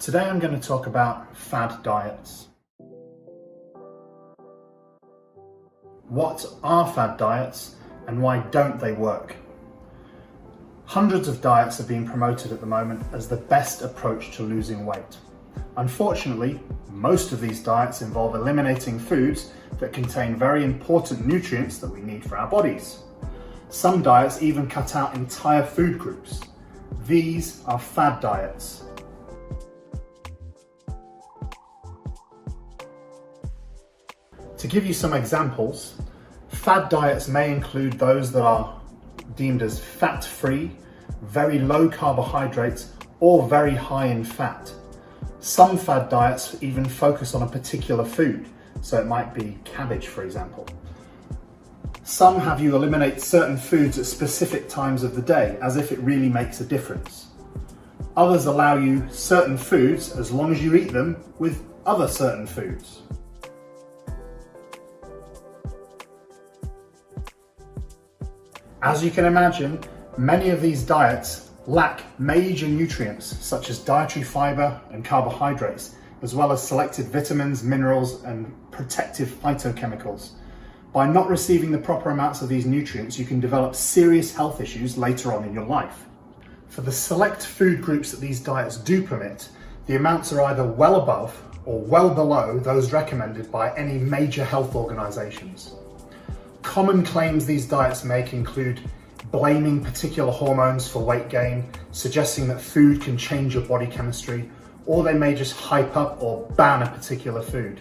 Today I'm going to talk about fad diets. What are fad diets and why don't they work? Hundreds of diets are being promoted at the moment as the best approach to losing weight. Unfortunately, most of these diets involve eliminating foods that contain very important nutrients that we need for our bodies. Some diets even cut out entire food groups. These are fad diets. To give you some examples, fad diets may include those that are deemed as fat-free, very low carbohydrates, or very high in fat. Some fad diets even focus on a particular food, so it might be cabbage, for example. Some have you eliminate certain foods at specific times of the day, as if it really makes a difference. Others allow you certain foods as long as you eat them with other certain foods. As you can imagine, many of these diets lack major nutrients such as dietary fiber and carbohydrates, as well as selected vitamins, minerals, and protective phytochemicals. By not receiving the proper amounts of these nutrients, you can develop serious health issues later on in your life. For the select food groups that these diets do permit, the amounts are either well above or well below those recommended by any major health organizations. Common claims these diets make include blaming particular hormones for weight gain, suggesting that food can change your body chemistry, or they may just hype up or ban a particular food.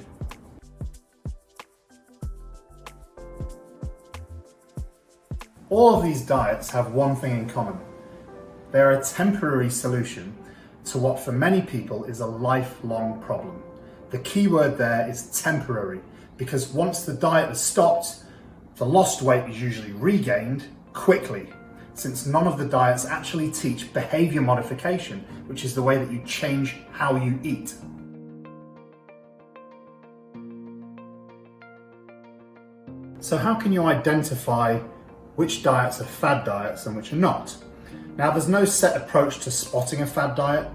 All of these diets have one thing in common. They're a temporary solution to what for many people is a lifelong problem. The key word there is temporary, because once the diet has stopped, the lost weight is usually regained quickly, since none of the diets actually teach behavior modification, which is the way that you change how you eat. So how can you identify which diets are fad diets and which are not? Now, there's no set approach to spotting a fad diet,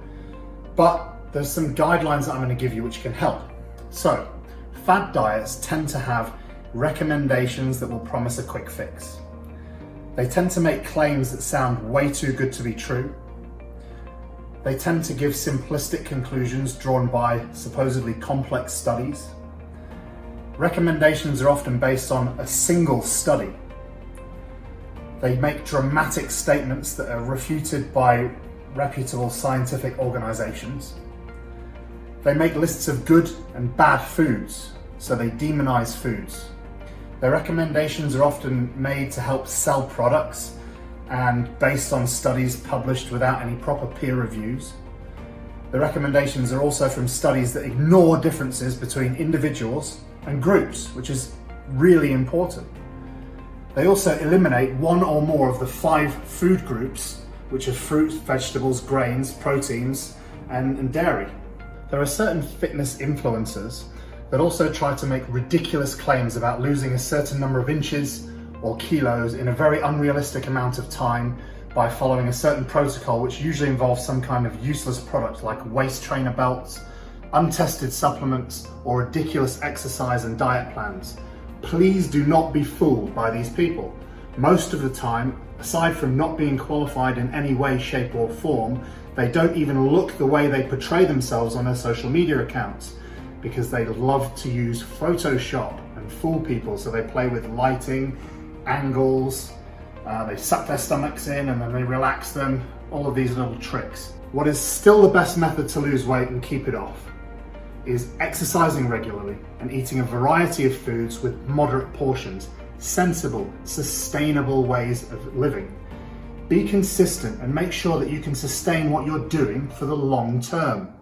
but there's some guidelines that I'm going to give you which can help. So, fad diets tend to have recommendations that will promise a quick fix. They tend to make claims that sound way too good to be true. They tend to give simplistic conclusions drawn by supposedly complex studies. Recommendations are often based on a single study. They make dramatic statements that are refuted by reputable scientific organizations. They make lists of good and bad foods, so they demonize foods. Their recommendations are often made to help sell products and based on studies published without any proper peer reviews. The recommendations are also from studies that ignore differences between individuals and groups, which is really important. They also eliminate one or more of the 5 food groups, which are fruit, vegetables, grains, proteins, and dairy. There are certain fitness influencers that also try to make ridiculous claims about losing a certain number of inches or kilos in a very unrealistic amount of time by following a certain protocol, which usually involves some kind of useless product like waist trainer belts, untested supplements, or ridiculous exercise and diet plans. Please do not be fooled by these people. Most of the time, aside from not being qualified in any way, shape, or form, they don't even look the way they portray themselves on their social media accounts, because they love to use Photoshop and fool people. So they play with lighting, angles, they suck their stomachs in and then they relax them, all of these little tricks. What is still the best method to lose weight and keep it off is exercising regularly and eating a variety of foods with moderate portions, sensible, sustainable ways of living. Be consistent and make sure that you can sustain what you're doing for the long term.